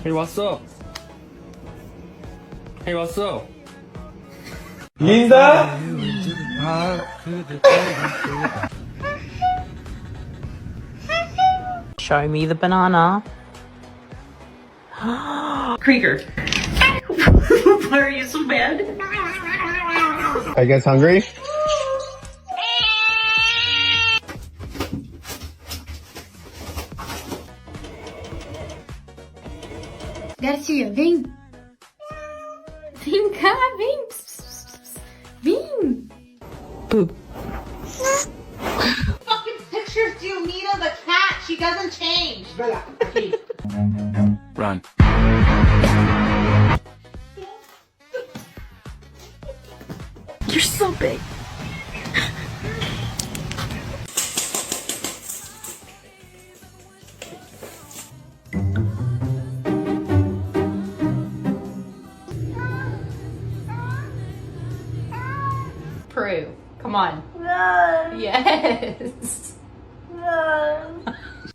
Hey, what's up? Hey, what's up? Linda? Show me the banana. Krieger. Why are you so bad? Are you guys hungry? Garcia, vem. Vem cá, vem. Vem. Poop. Fucking pictures do you need of the cat? She doesn't change. Run. You're so big. Prue, come on. No. Yes. No.